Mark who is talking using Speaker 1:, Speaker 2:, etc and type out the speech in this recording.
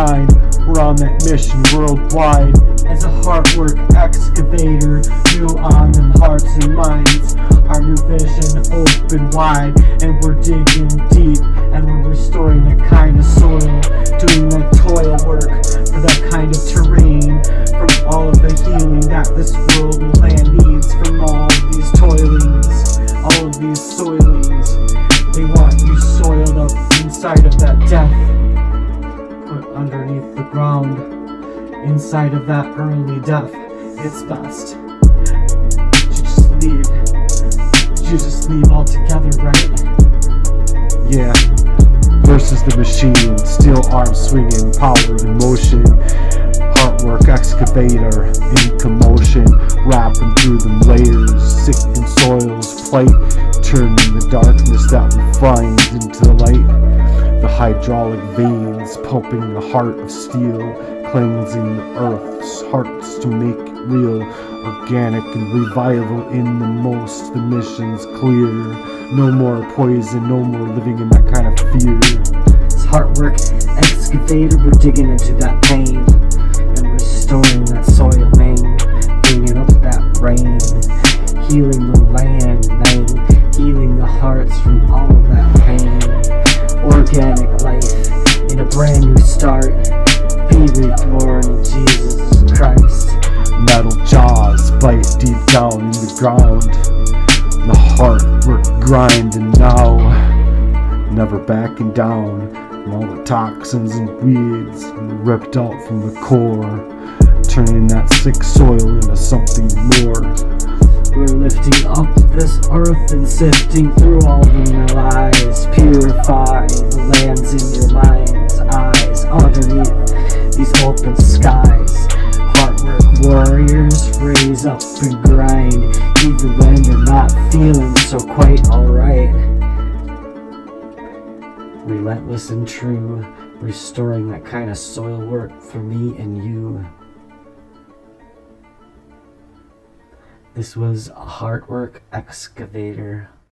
Speaker 1: grind. We're on that mission worldwide. As a Heartwerk excavator, new on them hearts and minds. Our new vision open wide, and we're digging deep, and we're restoring that kind of soil, doing that toil work for that kind of terrain, from all of the healing that this world and land needs, from all of these toilings, all of these soilings. They want you soiled up inside of that death, put underneath the ground, inside of that early death. It's best you just leave altogether, right? Yeah, versus the machine, steel arms swinging, power in motion. Heartwerk excavator in commotion, wrapping through the layers, sickening soils, plate, turning the darkness that we find into the light. The hydraulic veins pumping the heart of steel, cleansing the earth's hearts to make it real, organic and revival in the most. The mission's clear, no more poison, no more living in that kind of fear.
Speaker 2: It's Heartwerk excavator, we're digging into that pain and restoring that soil, man, bringing up that rain, healing the land, man, healing the hearts from all of that pain. Organic life in a brand new start, be reborn in Jesus Christ.
Speaker 1: Metal jaws bite deep down in the ground, the Heartwerk grinding now, never backing down. And all the toxins and weeds ripped out from the core, turning that sick soil into something more.
Speaker 2: We're lifting up this earth and sifting through all the lies, purify the lands in your mind's eyes, underneath these open skies. Heartwerk warriors, raise up and grind, even when you're not feeling so quite alright. Relentless and true, restoring that kind of soil work for me and you. This was a Heartwerk excavator.